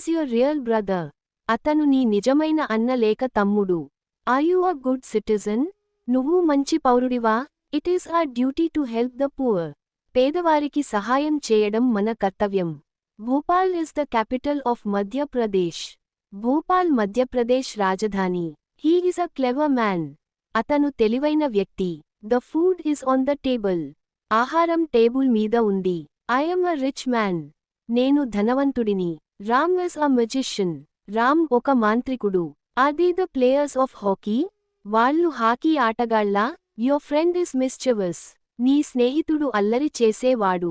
Is your real brother? అతను నీ నిజమైన అన్న లేక తమ్ముడు. Are you a good citizen? నువ్వు మంచి పౌరుడివా? It is our duty to help the poor. పేదవారికి సహాయం చేయడం మన కర్తవ్యం. Bhopal is the capital of Madhya Pradesh. Bhopal Madhya Pradesh రాజధాని. He is a clever man. అతను తెలివైన వ్యక్తి. The food is on the table. ఆహారం టేబుల్ మీద ఉంది. I'm a rich man. నేను ధనవంతుడిని. Ram is a magician. Ram ఒక మాంత్రికుడు. Are they the players of hockey? వాళ్ళు హాకీ ఆటగాళ్ళా? Your friend is mischievous. నీ స్నేహితుడు అల్లరి చేసేవాడు.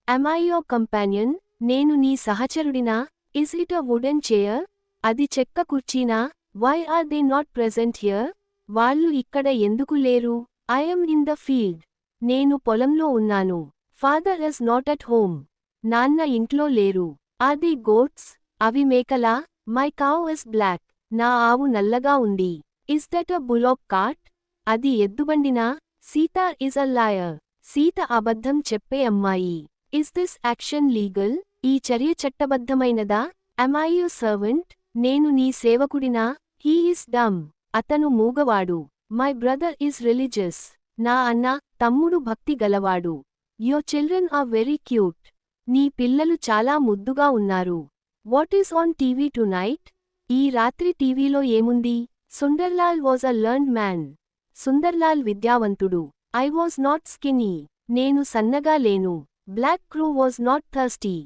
am I your companion? నేను నీ సహచరుడినా? Is it a wooden chair? అది చెక్క కుర్చీనా? Why are they not present here? వాళ్ళు ఇక్కడ ఎందుకు లేరు? I'm in the field. నేను పొలంలో ఉన్నాను. Father is not at home. నాన్న ఇంట్లో లేరు. Are they goats? అవి మేకలా? My cow is black. నా ఆవు నల్లగా ఉంది. Is that a bullock cart? అది ఎద్దుబండినా? Sita is a lawyer. Sita అబద్ధం చెప్పే అమ్మాయి. Is this action legal? ఈ చర్య చట్టబద్ధమైనదా? am I your servant? నేను నీ సేవకుడినా? He is dumb. అతను మూగవాడు. My brother is religious. నా అన్న, తమ్ముడు భక్తి గలవాడు. Your children are very cute. నీ పిల్లలు చాలా ముద్దుగా ఉన్నారు. What is on TV tonight? ఈ రాత్రి టీవీలో ఏముంది? Sundarlal was a learned man. Sundarlal విద్యావంతుడు. I was not skinny. నేను సన్నగా లేను. Black crow was not thirsty.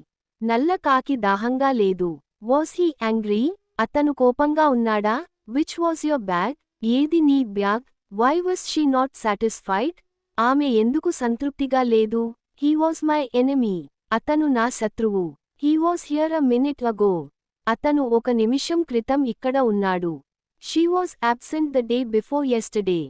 నల్ల కాకి దాహంగా లేదు. Was he angry? అతను కోపంగా ఉన్నాడా? Which was your bag? ఏది నీ bag? Why was she not satisfied? ఆమె ఎందుకు సంతృప్తిగా లేదు? He was my enemy. అతను నా శత్రువు. He was here a minute ago. అతను ఒక నిమిషం క్రితం ఇక్కడ ఉన్నాడు. She was absent the day before yesterday.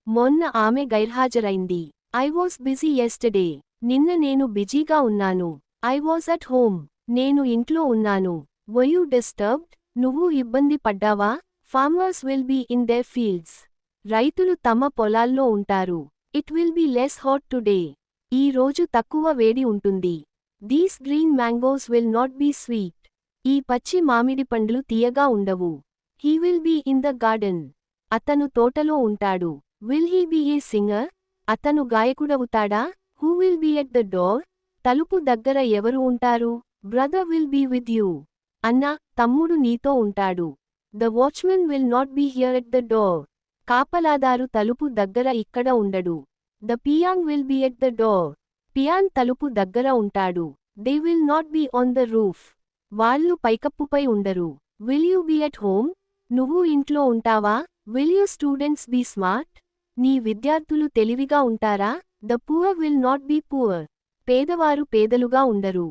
మొన్న ఆమె గైర్హాజరైంది. I was busy yesterday. నిన్న నేను బిజీగా ఉన్నాను. I was at home. నేను ఇంట్లో ఉన్నాను. Were you disturbed? నువ్వు ఇబ్బంది పడ్డావా? Farmers will be in their fields. రైతులు తమ పొలాల్లో ఉంటారు. It will be less hot today. ఈ రోజు తక్కువ వేడి ఉంటుంది. These green mangoes will not be sweet. ఈ పచ్చి మామిడి పండ్లు తీయగా ఉండవు. He will be in the garden. అతను తోటలో ఉంటాడు. Will he be a singer? అతను గాయకుడవుతాడా? Who will be at the door? తలుపు దగ్గర ఎవరు ఉంటారు? Brother will be with you. అన్నా, తమ్ముడు నీతో ఉంటాడు. The watchman will not be here at the door. కాపలాదారు తలుపు దగ్గర ఇక్కడ ఉండడు. The peon will be at the door. Peon తలుపు దగ్గర ఉంటాడు. They will not be on the roof. వాళ్ళు పైకప్పుపై ఉండరు. Will you be at home? నువ్వు ఇంట్లో ఉంటావా? Will you students be smart? నీ విద్యార్థులు తెలివిగా ఉంటారా? The poor will not be poor. పేదవారు పేదలుగా ఉండరు.